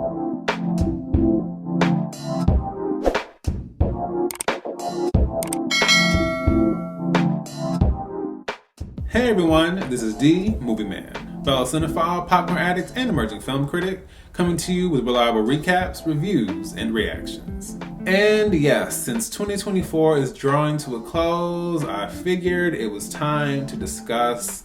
Hey everyone, this is D, Movieman, fellow cinephile, popcorn addict, and emerging film critic, coming to you with reliable recaps, reviews, and reactions. And yes, since 2024 is drawing to a close, I figured it was time to discuss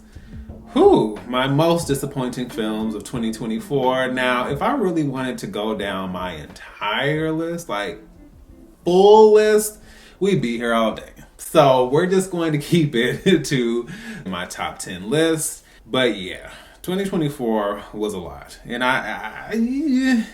my most disappointing films of 2024. Now, if I really wanted to go down my entire list, like full list, we'd be here all day. So we're just going to keep it to my top 10 list. But yeah, 2024 was a lot. And I'm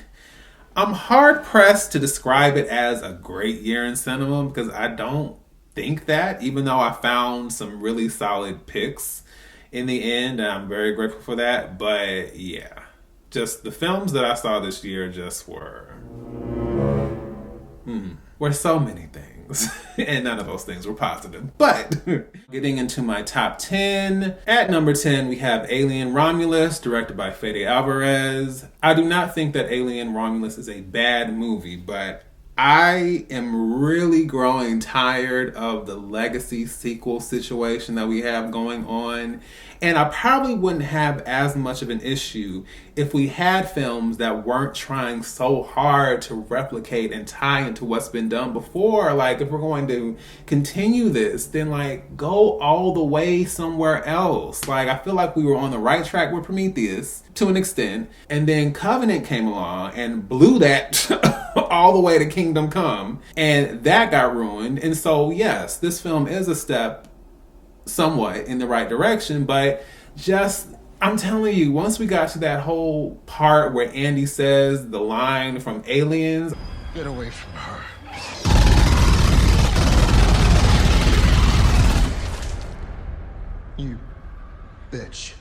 hard pressed to describe it as a great year in cinema because I don't think that, even though I found some really solid picks in the end, and I'm very grateful for that. But yeah, just the films that I saw this year just were so many things. And none of those things were positive. But getting into my top 10, at number 10 we have Alien Romulus, directed by Fede Alvarez. I do not think that Alien Romulus is a bad movie, but I am really growing tired of the legacy sequel situation that we have going on. And I probably wouldn't have as much of an issue if we had films that weren't trying so hard to replicate and tie into what's been done before. Like, if we're going to continue this, then like go all the way somewhere else. Like, I feel like we were on the right track with Prometheus to an extent, and then Covenant came along and blew that all the way to Kingdom Come, and that got ruined. And so yes, this film is a step somewhat in the right direction, but just, I'm telling you, once we got to that whole part where Andy says the line from Aliens, "Get away from her. You bitch."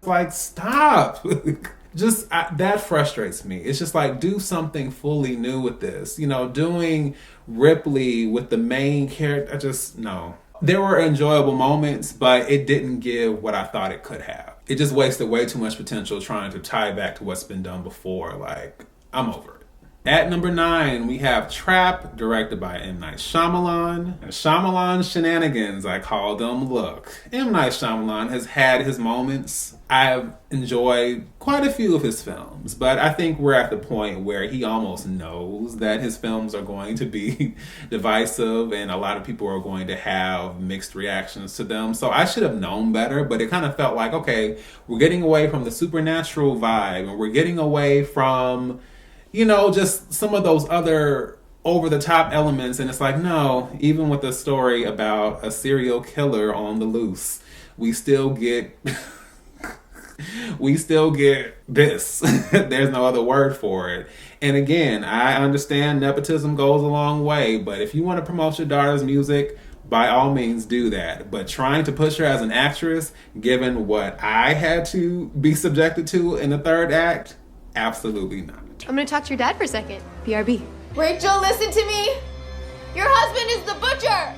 like, stop. That frustrates me. It's just like, do something fully new with this. You know, doing Ripley with the main character, no. There were enjoyable moments, but it didn't give what I thought it could have. It just wasted way too much potential trying to tie back to what's been done before. Like, I'm over it. At number 9, we have Trap, directed by M. Night Shyamalan. And Shyamalan shenanigans, I call them. Look, M. Night Shyamalan has had his moments. I've enjoyed quite a few of his films, but I think we're at the point where he almost knows that his films are going to be divisive and a lot of people are going to have mixed reactions to them. So I should have known better, but it kind of felt like, okay, we're getting away from the supernatural vibe and we're getting away from, you know, just some of those other over-the-top elements. And it's like, no, even with a story about a serial killer on the loose, we still get this. There's no other word for it. And again, I understand nepotism goes a long way, but if you want to promote your daughter's music, by all means do that. But trying to push her as an actress, given what I had to be subjected to in the third act, absolutely not. I'm gonna talk to your dad for a second. BRB. Rachel, listen to me. Your husband is the butcher.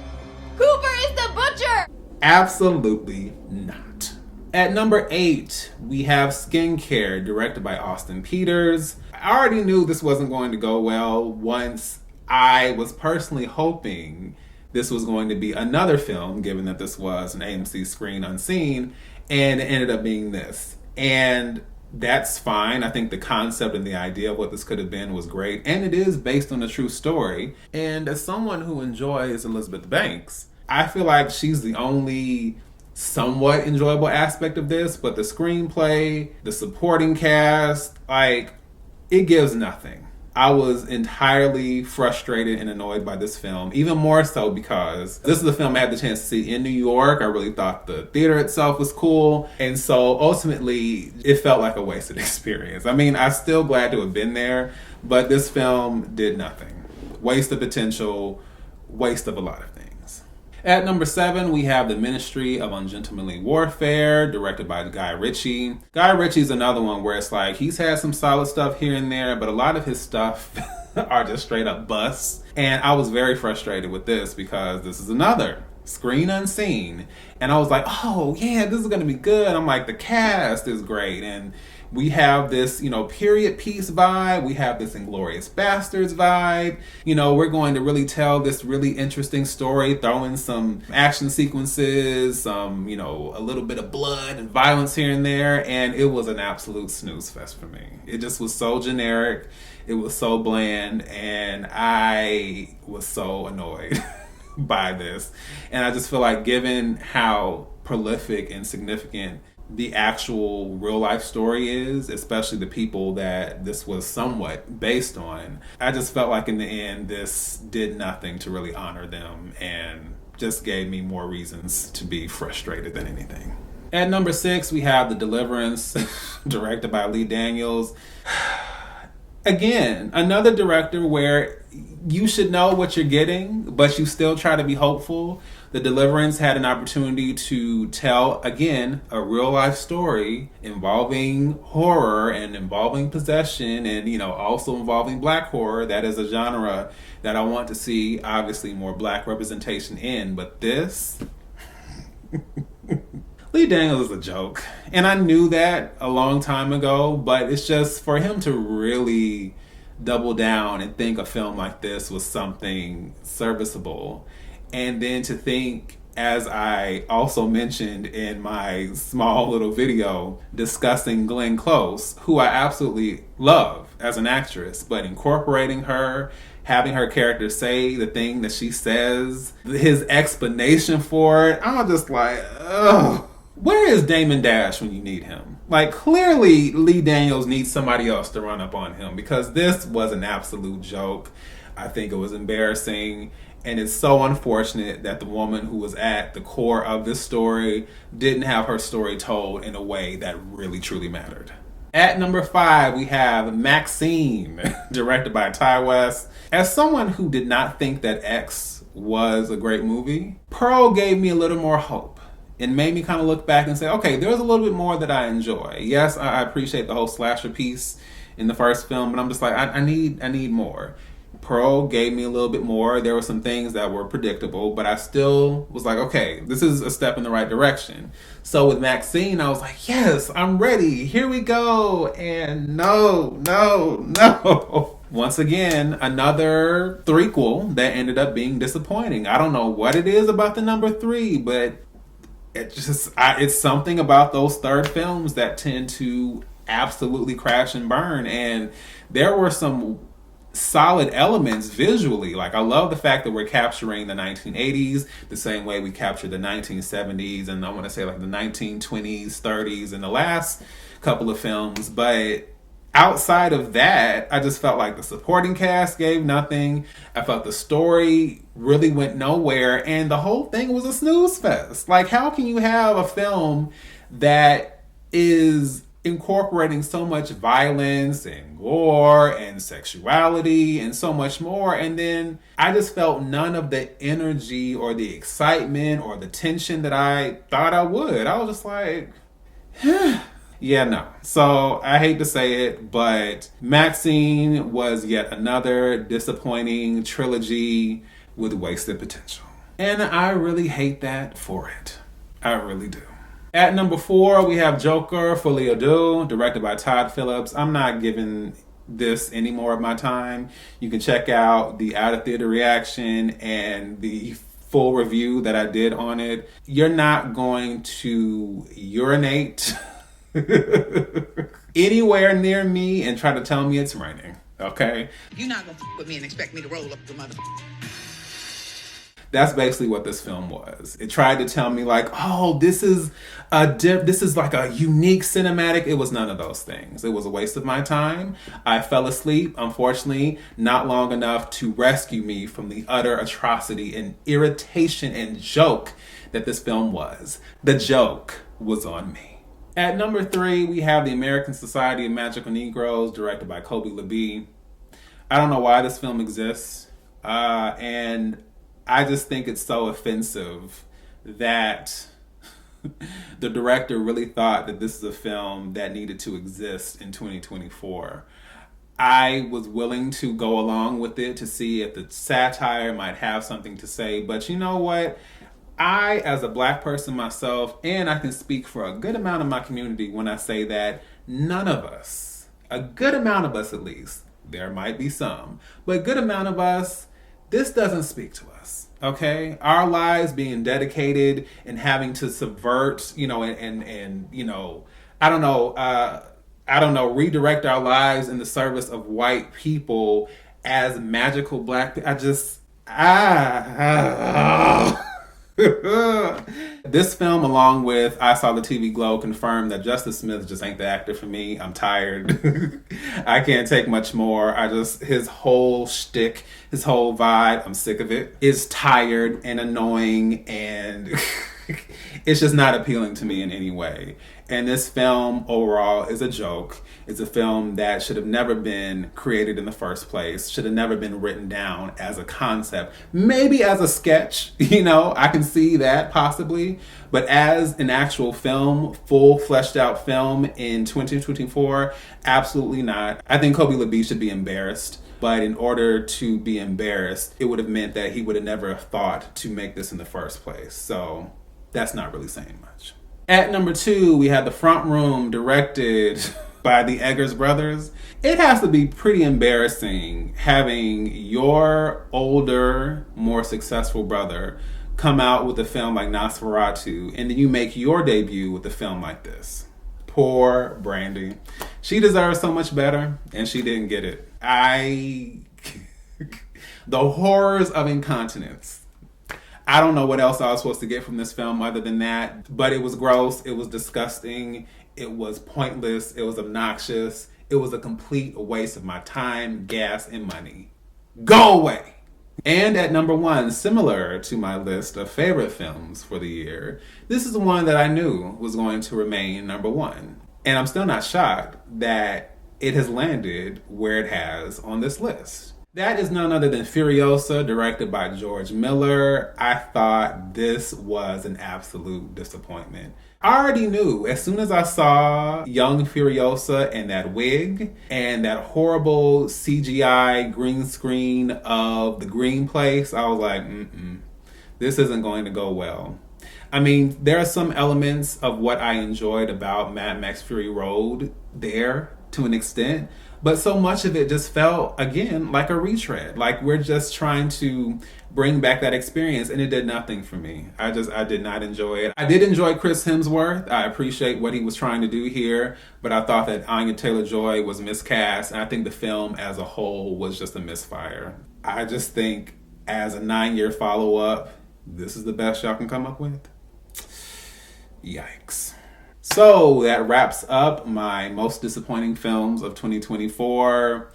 Cooper is the butcher. Absolutely not. At number 8, we have Skincare, directed by Austin Peters. I already knew this wasn't going to go well once I was personally hoping this was going to be another film, given that this was an AMC Screen Unseen, and it ended up being this. And that's fine. I think the concept and the idea of what this could have been was great, and it is based on a true story. And as someone who enjoys Elizabeth Banks, I feel like she's the only somewhat enjoyable aspect of this, but the screenplay, the supporting cast, like, it gives nothing. I was entirely frustrated and annoyed by this film, even more so because this is a film I had the chance to see in New York. I really thought the theater itself was cool. And so ultimately, it felt like a wasted experience. I mean, I'm still glad to have been there, but this film did nothing. Waste of potential, waste of a lot of things. At number 7, we have The Ministry of Ungentlemanly Warfare, directed by Guy Ritchie. Guy Ritchie's another one where it's like, he's had some solid stuff here and there, but a lot of his stuff are just straight up busts. And I was very frustrated with this because this is another Screen Unseen. And I was like, oh yeah, this is going to be good. I'm like, the cast is great. And We have this, period piece vibe. We have this Inglourious Bastards vibe. We're going to really tell this really interesting story, throw in some action sequences, some, a little bit of blood and violence here and there. And it was an absolute snooze fest for me. It just was so generic. It was so bland. And I was so annoyed by this. And I just feel like, given how prolific and significant the actual real life story is, especially the people that this was somewhat based on, I just felt like in the end this did nothing to really honor them and just gave me more reasons to be frustrated than anything. At number 6, we have The Deliverance, directed by Lee Daniels. Again, another director where you should know what you're getting, but you still try to be hopeful. The Deliverance had an opportunity to tell, again, a real life story involving horror and involving possession and, also involving black horror. That is a genre that I want to see, obviously, more black representation in. But this... Lee Daniels is a joke. And I knew that a long time ago, but it's just for him to really double down and think a film like this was something serviceable. And then to think, as I also mentioned in my small little video discussing Glenn Close, who I absolutely love as an actress, but incorporating her, having her character say the thing that she says, his explanation for it, I'm just like, ugh. Where is Damon Dash when you need him? Like, clearly Lee Daniels needs somebody else to run up on him, because this was an absolute joke. I think it was embarrassing. And it's so unfortunate that the woman who was at the core of this story didn't have her story told in a way that really, truly mattered. At number 5, we have Maxine, directed by Ty West. As someone who did not think that X was a great movie, Pearl gave me a little more hope. It made me kind of look back and say, okay, there's a little bit more that I enjoy. Yes, I appreciate the whole slasher piece in the first film, but I'm just like, I need more. Pearl gave me a little bit more. There were some things that were predictable, but I still was like, okay, this is a step in the right direction. So with Maxine, I was like, yes, I'm ready. Here we go. And no. Once again, another threequel that ended up being disappointing. I don't know what it is about the number 3, but it's something about those third films that tend to absolutely crash and burn. And there were some solid elements visually. Like, I love the fact that we're capturing the 1980s the same way we captured the 1970s, and I want to say like the 1920s, 30s in the last couple of films. But outside of that, I just felt like the supporting cast gave nothing. I felt the story really went nowhere, and the whole thing was a snooze fest. Like, how can you have a film that is incorporating so much violence and gore and sexuality and so much more, and then I just felt none of the energy or the excitement or the tension that I thought I would. I was just like, yeah, no. So I hate to say it, but Maxine was yet another disappointing trilogy with wasted potential. And I really hate that for it. I really do. At number 4, we have Joker, Fully Ado, directed by Todd Phillips. I'm not giving this any more of my time. You can check out the out-of-theater reaction and the full review that I did on it. You're not going to urinate anywhere near me and try to tell me it's raining, okay? You're not gonna with me and expect me to roll up the mother. That's basically what this film was. It tried to tell me like, oh, this is like a unique cinematic. It was none of those things. It was a waste of my time. I fell asleep, unfortunately, not long enough to rescue me from the utter atrocity and irritation and joke that this film was. The joke was on me. At number 3, we have The American Society of Magical Negroes, directed by Kobe LeBee. I don't know why this film exists, and I just think it's so offensive that the director really thought that this is a film that needed to exist in 2024. I was willing to go along with it to see if the satire might have something to say, but you know what? I, as a black person myself, and I can speak for a good amount of my community when I say that none of us, a good amount of us at least, there might be some, but a good amount of us, this doesn't speak to us. Okay, our lives being dedicated and having to subvert, and redirect our lives in the service of white people as magical black people. This film, along with I Saw the TV Glow, confirmed that Justice Smith just ain't the actor for me. I'm tired. I can't take much more. His whole shtick, his whole vibe, I'm sick of it. Is tired and annoying, and it's just not appealing to me in any way. And this film overall is a joke. It's a film that should have never been created in the first place, should have never been written down as a concept. Maybe as a sketch, I can see that possibly. But as an actual film, full fleshed out film in 2024, absolutely not. I think Kobe LaBee should be embarrassed. But in order to be embarrassed, it would have meant that he would have never thought to make this in the first place. So that's not really saying much. At number 2, we had The Front Room, directed by the Eggers brothers. It has to be pretty embarrassing having your older, more successful brother come out with a film like Nosferatu, and then you make your debut with a film like this. Poor Brandy. She deserves so much better, and she didn't get it. The horrors of incontinence. I don't know what else I was supposed to get from this film other than that, but it was gross, it was disgusting, it was pointless, it was obnoxious, it was a complete waste of my time, gas, and money. Go away! And at number 1, similar to my list of favorite films for the year, this is one that I knew was going to remain number 1. And I'm still not shocked that it has landed where it has on this list. That is none other than Furiosa, directed by George Miller. I thought this was an absolute disappointment. I already knew as soon as I saw young Furiosa and that wig and that horrible CGI green screen of the green place, I was like, this isn't going to go well. I mean, there are some elements of what I enjoyed about Mad Max Fury Road there to an extent, but so much of it just felt, again, like a retread. Like we're just trying to bring back that experience, and it did nothing for me. I did not enjoy it. I did enjoy Chris Hemsworth. I appreciate what he was trying to do here, but I thought that Anya Taylor-Joy was miscast, and I think the film as a whole was just a misfire. I just think as a 9-year follow-up, this is the best y'all can come up with. Yikes. So that wraps up my most disappointing films of 2024.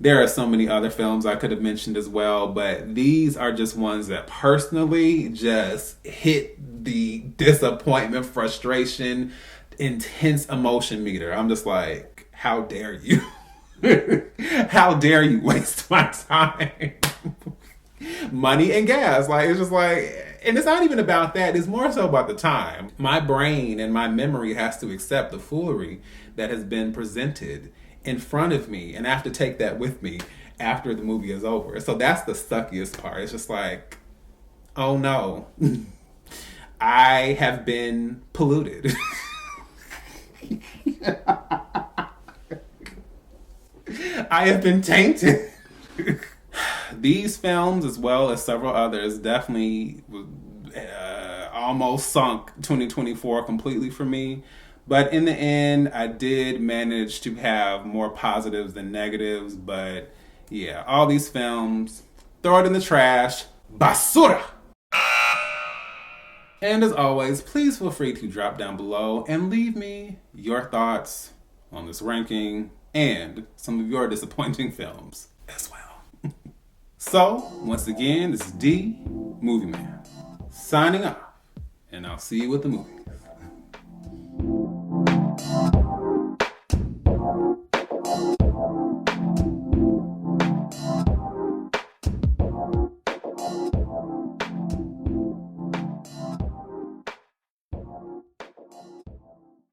There are so many other films I could have mentioned as well, but these are just ones that personally just hit the disappointment, frustration, intense emotion meter. I'm just like, how dare you? How dare you waste my time? Money and gas. Like, it's just like, and it's not even about that. It's more so about the time. My brain and my memory has to accept the foolery that has been presented in front of me, and I have to take that with me after the movie is over. So that's the suckiest part. It's just like, oh no, I have been polluted. I have been tainted. These films, as well as several others, definitely almost sunk 2024 completely for me. But in the end, I did manage to have more positives than negatives. But yeah, all these films, throw it in the trash. Basura! And as always, please feel free to drop down below and leave me your thoughts on this ranking and some of your disappointing films as well. So, once again, this is D, Movieman, signing off, and I'll see you at the movies.